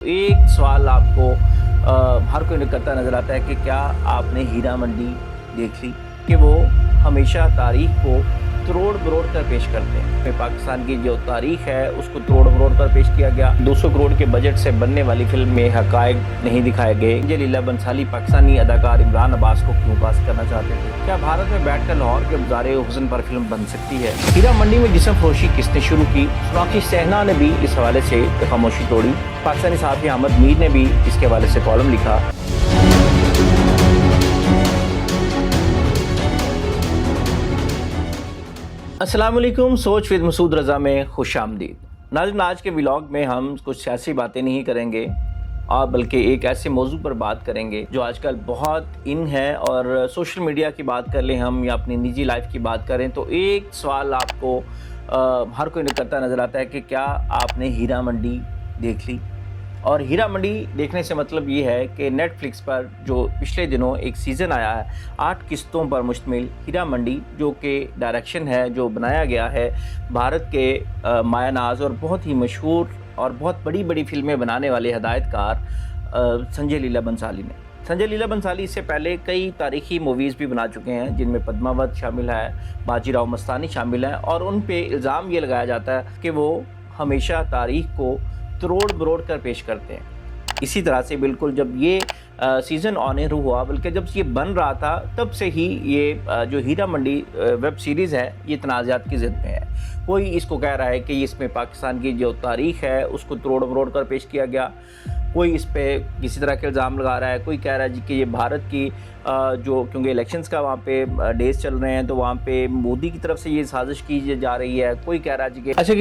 एक सवाल आपको हर कोई करता नज़र आता है कि क्या आपने हीरा मंडी देख ली कि वो हमेशा तारीख को तोड़ मरोड़ कर पेश करते हैं। पाकिस्तान की जो तारीख है उसको तोड़ मरोड़ कर पेश किया गया। 200 करोड़ के बजट से बनने वाली फिल्म में हक़ाइक़ नहीं दिखाए गए। संजय लीला बंसाली पाकिस्तानी अदाकार इमरान अब्बास को क्यों कास्ट करना चाहते थे? क्या भारत में बैठकर लाहौर के गुज़ारे हुस्न पर फिल्म बन सकती है? हीरा मंडी में जिस्म फरोशी किसने शुरू की? सोनाक्षी सिन्हा ने भी इस हवाले से खामोशी तोड़ी। पाकिस्तानी सहाफ़ी अहमद मीर ने भी इसके हवाले से कॉलम लिखा। अस्सलाम वालेकुम, सोच विद मसूद रज़ा में खुश आमदीद। नाज़रीन, आज के व्लॉग में हम कुछ सियासी बातें नहीं करेंगे और बल्कि एक ऐसे मौजू पर बात करेंगे जो आजकल बहुत इन है। और सोशल मीडिया की बात कर लें हम या अपनी निजी लाइफ की बात करें तो एक सवाल आपको हर कोई करता नज़र आता है कि क्या आपने हीरा मंडी देख ली? और हीरा मंडी देखने से मतलब ये है कि नेटफ्लिक्स पर जो पिछले दिनों एक सीज़न आया है 8 किस्तों पर मुश्तमिल हीरा मंडी, जो कि डायरेक्शन है जो बनाया गया है भारत के माया नाज और बहुत ही मशहूर और बहुत बड़ी बड़ी फिल्में बनाने वाले हदायतकार संजय लीला बंसाली ने। संजय लीला बंसाली इससे पहले कई तारीख़ी मूवीज़ भी बना चुके हैं जिनमें पद्मावत शामिल है, बाजीराव मस्तानी शामिल है। और उन पे इल्ज़ाम ये लगाया जाता है कि वो हमेशा तारीख़ को तोड़ मरोड़ कर पेश करते हैं। इसी तरह से बिल्कुल जब ये सीज़न ऑन एयर हुआ, बल्कि जब ये बन रहा था तब से ही ये जो हीरा मंडी वेब सीरीज़ है ये तनाज़ात की ज़िद में है। कोई इसको कह रहा है कि इसमें पाकिस्तान की जो तारीख़ है उसको तोड़ मरोड़ कर पेश किया गया। कोई इस पे किसी तरह के इल्ज़ाम लगा रहा है। कोई कह रहा है जी कि ये भारत की जो क्योंकि इलेक्शंस का वहाँ पे डेज चल रहे हैं तो वहाँ पे मोदी की तरफ से ये साजिश की जा रही है। कोई कह रहा है जी कि अच्छा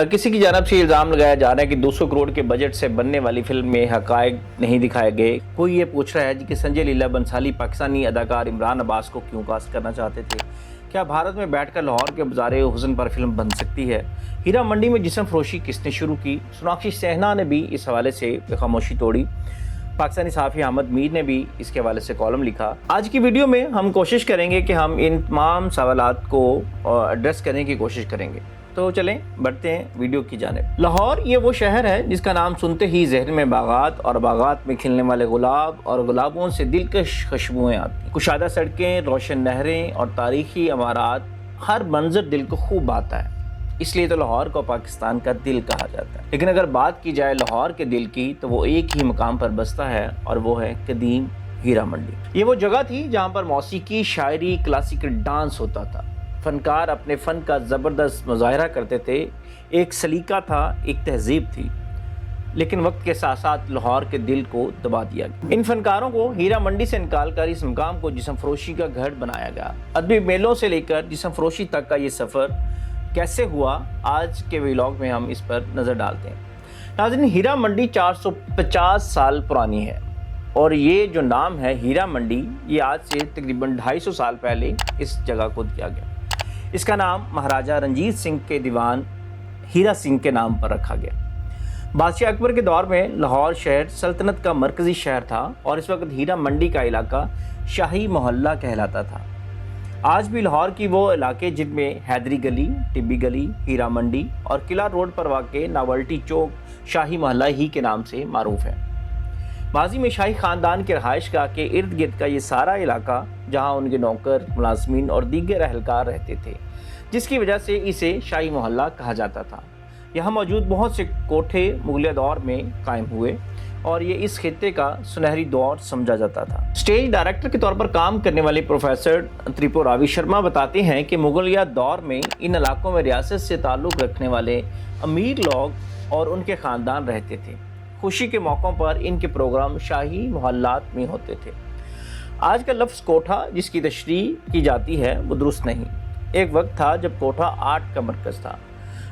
किसी की जानब से इल्ज़ाम लगाया जा रहा है कि 200 करोड़ के बजट से बनने वाली फिल्म में हक़ाइक़ नहीं दिखाए गए। कोई ये पूछ रहा है जी कि संजय लीला बंसाली पाकिस्तानी अदाकार इमरान अब्बास को क्यों कास्ट करना चाहते थे? क्या भारत में बैठकर लाहौर के गुज़ारे हुस्न पर फिल्म बन सकती है? हीरा मंडी में जिस्म फरोशी किसने शुरू की? सोनाक्षी सिन्हा ने भी इस हवाले से खामोशी तोड़ी। पाकिस्तानी सहाफ़ी अहमद मीर ने भी इसके हवाले से कॉलम लिखा। आज की वीडियो में हम कोशिश करेंगे कि हम इन तमाम सवालात को एड्रेस करने की कोशिश करेंगे। तो चलें बढ़ते हैं वीडियो की जानिब। लाहौर ये वो शहर है जिसका नाम सुनते ही जहन में बागात और बागात में खिलने वाले गुलाब और गुलाबों से दिलकश खुशबुएं आती। कुशादा सड़कें, रोशन नहरें और तारीखी इमारत, हर मंजर दिल को खूब भाता है। इसलिए तो लाहौर को पाकिस्तान का दिल कहा जाता है। लेकिन अगर बात की जाए लाहौर के दिल की तो वो एक ही मकाम पर बसता है और वो है कदीम हीरा मंडी। ये वो जगह थी जहाँ पर मौसीकी, शायरी, क्लासिकल डांस होता था। फनकार अपने फ़न का ज़बरदस्त मुज़ाहरा करते थे। एक सलीका था, एक तहज़ीब थी। लेकिन वक्त के साथ साथ लाहौर के दिल को दबा दिया गया। इन फनकारों को हीरा मंडी से निकाल कर इस मकाम को जिस्म फरोशी का घर बनाया गया। अदबी मेलों से लेकर जिस्म फरोशी तक का ये सफ़र कैसे हुआ, आज के व्लॉग में हम इस पर नज़र डालते हैं। नाज़रीन, हीरा मंडी 450 साल पुरानी है और ये जो नाम है हीरा मंडी, ये आज से तकरीबन 250 साल पहले इस जगह को दिया गया। इसका नाम महाराजा रंजीत सिंह के दीवान हीरा सिंह के नाम पर रखा गया। बादशाह अकबर के दौर में लाहौर शहर सल्तनत का मरकज़ी शहर था और इस वक्त हीरा मंडी का इलाका शाही मोहल्ला कहलाता था। आज भी लाहौर की वो इलाके जिनमें हैदरी गली, टिब्बी गली, हीरा मंडी और किला रोड पर वाक़े नावल्टी चौक शाही मोहल्ला ही के नाम से मारूफ है। माजी में शाही ख़ानदान के रहायशगाह के इर्द गिर्द का ये सारा इलाका जहाँ उनके नौकर, मुलाज़मीन और दीगर अहलकार रहते थे, जिसकी वजह से इसे शाही मोहल्ला कहा जाता था। यहाँ मौजूद बहुत से कोठे मुगलिया दौर में कायम हुए और ये इस खित्ते का सुनहरी दौर समझा जाता था। स्टेज डायरेक्टर के तौर पर काम करने वाले प्रोफेसर त्रिपुरारी शर्मा बताते हैं कि मुगलिया दौर में इन इलाकों में रियासत से ताल्लुक़ रखने वाले अमीर लोग और उनके ख़ानदान रहते थे। खुशी के मौक़ों पर इनके प्रोग्राम शाही मोहल्लात में होते थे। आज का लफ्ज़ कोठा जिसकी तशरीह की जाती है वो दुरुस्त नहीं। एक वक्त था जब कोठा आर्ट का मरकज़ था,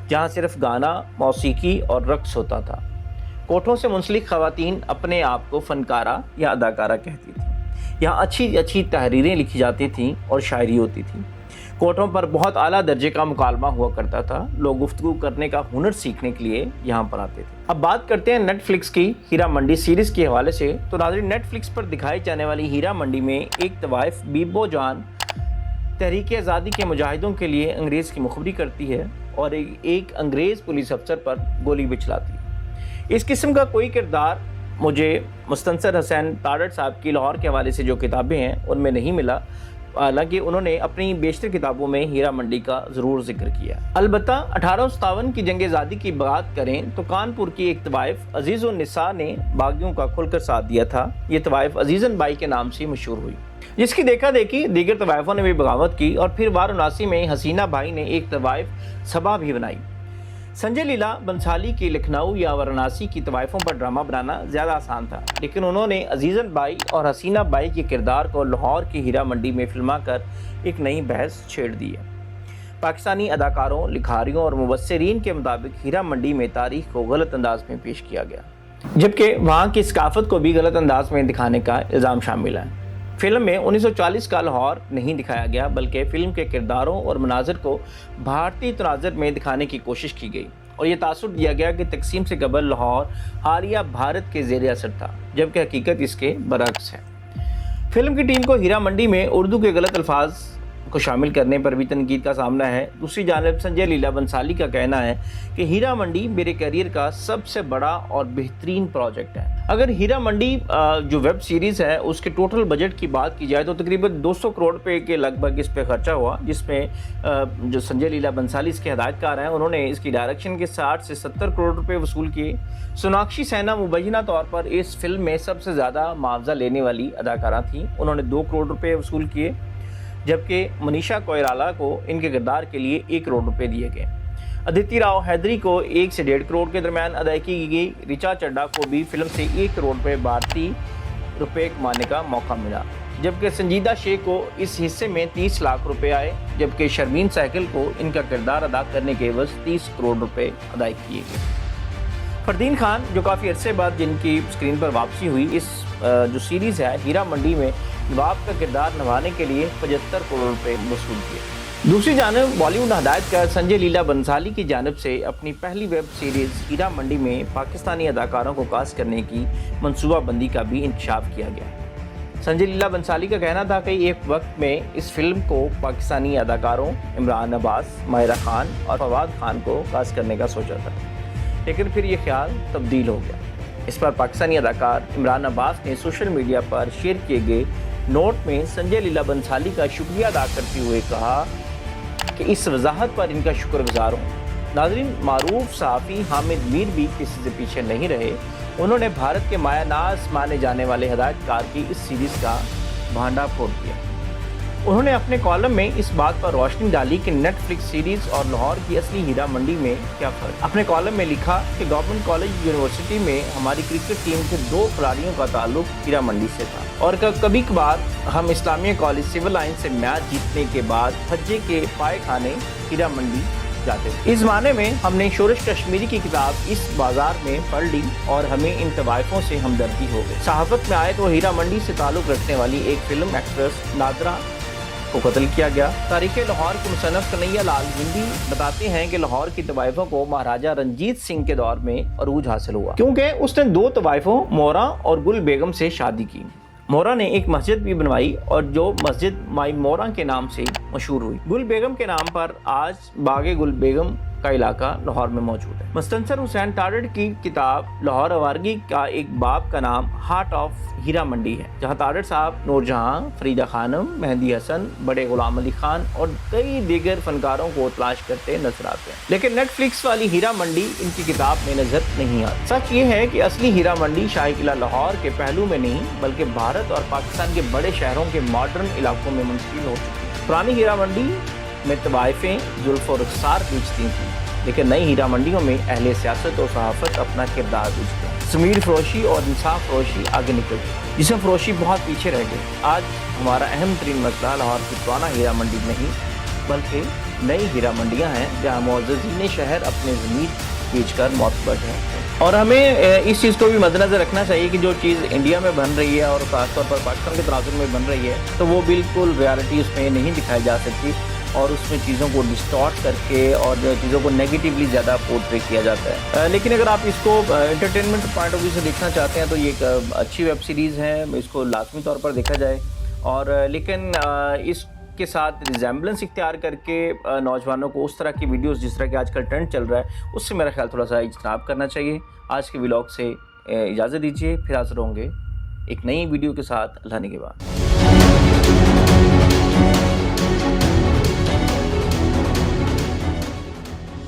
जहाँ सिर्फ गाना, मौसीकी और रक्स होता था। कोठों से मुंसलिक ख़वातीन अपने आप को फ़नकारा या अदाकारा कहती थी। यहाँ अच्छी अच्छी तहरीरें लिखी जाती थीं और शायरी होती थी। कोठों पर बहुत आला दर्जे का मुकालमा हुआ करता था। लोग गुफ्तगू करने का हुनर सीखने के लिए यहाँ पर आते थे। अब बात करते हैं नेटफ्लिक्स की हीरा मंडी सीरीज़ के हवाले से। तो नाज़रीन, नेटफ्लिक्स पर दिखाई जाने वाली हीरा मंडी में एक तवाइफ बीबो जान तहरीक आज़ादी के मुजाहिदों के लिए अंग्रेज़ की मुखबरी करती है और एक अंग्रेज़ पुलिस अफसर पर गोली भी चलाती है। इस किस्म का कोई किरदार मुझे मुस्तनसर हुसैन तारड़ साहब की लाहौर के हवाले से जो किताबें हैं उनमें नहीं मिला, हालांकि उन्होंने अपनी बेशतर किताबों में हीरा मंडी का ज़रूर जिक्र किया। अलबत्ता 1857 की जंग आज़ादी की बात करें तो कानपुर की एक तवाइफ अजीज़ुन निसा ने बागियों का खुलकर साथ दिया था। ये तवाइफ अजीज़न बाई के नाम से मशहूर हुई, जिसकी देखा देखी दीगर तवाइफों ने भी बगावत की और फिर 1279 में हसीना भाई ने एक तवाइफ सभा भी बनाई। संजय लीला बंसाली की लखनऊ या वाराणसी की तवाइफों पर ड्रामा बनाना ज़्यादा आसान था, लेकिन उन्होंने अजीज़न बाई और हसीना बाई के किरदार को लाहौर की हीरा मंडी में फिल्मा कर एक नई बहस छेड़ दी है। पाकिस्तानी अदाकारों, लिखारियों और मुबस्सिरीन के मुताबिक हीरा मंडी में तारीख को गलत अंदाज में पेश किया गया, जबकि वहाँ की सकाफत को भी गलत अंदाज में दिखाने का इल्ज़ाम शामिल है। फिल्म में 1940 का लाहौर नहीं दिखाया गया, बल्कि फिल्म के किरदारों और मनाजिर को भारतीय तनाज़ुर में दिखाने की कोशिश की गई और ये तासुर दिया गया कि तकसीम से कबल लाहौर हालिया भारत के ज़ेर असर था, जबकि हकीकत इसके बरअक्स है। फिल्म की टीम को हीरा मंडी में उर्दू के गलत अल्फाज को शामिल करने पर भी तनकीद का सामना है। दूसरी जानिब संजय लीला बंसाली का कहना है कि हीरा मंडी मेरे करियर का सबसे बड़ा और बेहतरीन प्रोजेक्ट है। अगर हीरा मंडी जो वेब सीरीज़ है उसके टोटल बजट की बात की जाए तो तकरीबन 200 करोड़ रुपए के लगभग इस पे खर्चा हुआ, जिसमें जो संजय लीला बंसाली इसके हदायतकार हैं उन्होंने इसकी डायरेक्शन के 60 से 70 करोड़ रुपए वसूल किए। सोनाक्षी सिन्हा मुबैना तौर पर इस फिल्म में सबसे ज़्यादा मुआवजा लेने वाली अदाकारा थी, उन्होंने 2 करोड़ रुपये वसूल किए, जबकि मनीषा कोइराला को इनके किरदार के लिए 1 करोड़ रुपए दिए गए। अदिति राव हैदरी को 1 से 1.5 करोड़ के दरमियान अदायगी की गई। रिचा चड्ढा को भी फिल्म से 1 करोड़ रुपए भारतीय रुपए कमाने का मौका मिला, जबकि संजीदा शेख को इस हिस्से में 30 लाख रुपए आए, जबकि शर्मीन साइकिल को इनका किरदार अदा करने के एवज 30 करोड़ रुपए अदाई किए गए। फरदीन खान जो काफ़ी अरसे बाद जिनकी स्क्रीन पर वापसी हुई, इस जो सीरीज़ है हीरा मंडी में नवाब का किरदार निभाने के लिए 75 करोड़ रुपए वसूल किए। दूसरी जानब बॉलीवुड हदायतकार संजय लीला बंसाली की जानिब से अपनी पहली वेब सीरीज़ हीरा मंडी में पाकिस्तानी अदाकारों को कास्ट करने की मनसूबाबंदी का भी इंकशाफ किया गया। संजय लीला बंसाली का कहना था कि एक वक्त में इस फिल्म को पाकिस्तानी अदाकारों इमरान अब्बास, माहिरा खान और फवाद खान को कास्ट करने का सोचा था, लेकिन फिर ये ख्याल तब्दील हो गया। इस पर पाकिस्तानी अदाकार इमरान अब्बास ने सोशल मीडिया पर शेयर किए गए नोट में संजय लीला बंसाली का शुक्रिया अदा करते हुए कहा कि इस वजाहत पर इनका शुक्रगुजार हूँ। नाज़रीन, मारूफ सहाफ़ी हामिद मीर भी किसी से पीछे नहीं रहे, उन्होंने भारत के मायानाज माने जाने वाले हदायतकार की इस सीरीज़ का भांडा फोड़ दिया। उन्होंने अपने कॉलम में इस बात पर रोशनी डाली कि नेटफ्लिक्स सीरीज़ और लाहौर की असली हीरा मंडी में क्या फ़र्क। अपने कॉलम में लिखा कि गवर्नमेंट कॉलेज यूनिवर्सिटी में हमारी क्रिकेट टीम के 2 खिलाड़ियों का ताल्लुक हीरा मंडी से था और कभी कभार हम इस्लामिया कॉलेज सिविल लाइन से मैच जीतने के बाद हज्जे के पाए खाने हीरा मंडी जाते थे। इस माने में हमने शोरश कश्मीरी की किताब इस बाजार में पढ़ ली और हमें इन तवाइफों से हमदर्दी हो गई। सहाफत में आए तो हीरा मंडी से ताल्लुक़ रखने वाली एक फिल्म एक्ट्रेस नादरा को कत्ल किया गया। तारीख लाहौर के मुसन्नफ कन्हैया लाल हिंदी बताते हैं कि लाहौर की तवाइफों को महाराजा रंजीत सिंह के दौर में अरूज हासिल हुआ, क्योंकि उसने 2 तवाइफों मोरा और गुल बेगम से शादी की। मोरा ने एक मस्जिद भी बनवाई और जो मस्जिद माई मोरा के नाम से मशहूर हुई। गुल बेगम के नाम पर आज बागे गुल बेगम का इलाका लाहौर में मौजूद है। मुस्तनसर हुसैन तारड़ की किताब लाहौर आवारगी का एक बाब का नाम हार्ट ऑफ हीरा मंडी है, जहां तारड़ साहब नूरजहां, फरीदा खानम, मेहंदी हसन, बड़े गुलाम अली खान और कई दीगर फनकारों को तलाश करते नजर आते हैं, लेकिन नेटफ्लिक्स वाली हीरा मंडी इनकी किताब में नजर नहीं आती। सच ये है कि असली हीरा मंडी शाही किला लाहौर के पहलू में नहीं बल्कि भारत और पाकिस्तान के बड़े शहरों के मॉडर्न इलाकों में मुंतकिल हो चुकी है। पुरानी हीरा मंडी में तवाइफें जुल्फ और रुखसार पूछती थी, लेकिन नई हीरा मंडियों में अहले सियासत और सहाफत अपना किरदार पूछते हैं। ज़मीर फरोशी और इंसाफ फरोशी आगे निकलती, जिसमें फरोशी बहुत पीछे रह गई। आज हमारा अहम तरीन मसला लाहौर की पुराना हीरा मंडी नहीं बल्कि नई हीरा मंडियाँ हैं, जहाँ मुअज़्ज़ज़ीन शहर अपने ज़मीर बेच कर मोतबर हैं। और हमें इस चीज़ को भी मद्देनज़र रखना चाहिए कि जो चीज़ इंडिया में बन रही है और ख़ासतौर पर पाकिस्तान के तनाज़ुर में बन रही है तो वो बिल्कुल रियलिटी उसमें नहीं दिखाई जा सकती और उसमें चीज़ों को डिस्टॉर्ट करके और चीज़ों को नेगेटिवली ज़्यादा पोर्ट्रे किया जाता है। लेकिन अगर आप इसको एंटरटेनमेंट पॉइंट ऑफ व्यू से देखना चाहते हैं तो ये एक अच्छी वेब सीरीज़ है, इसको लाजमी तौर पर देखा जाए। और लेकिन इसके کے ساتھ ریزیمبلنس اختیار کر کے نوجوانوں کو اس طرح کی ویڈیوز جس طرح کہ آج کل ٹرینڈ چل رہا ہے اس سے میرا خیال تھوڑا سا اجتناب کرنا چاہیے. آج کے ولاگ سے اجازت دیجیے, پھر حاضر ہوں گے ایک نئی ویڈیو کے ساتھ اللہ نے کے بعد.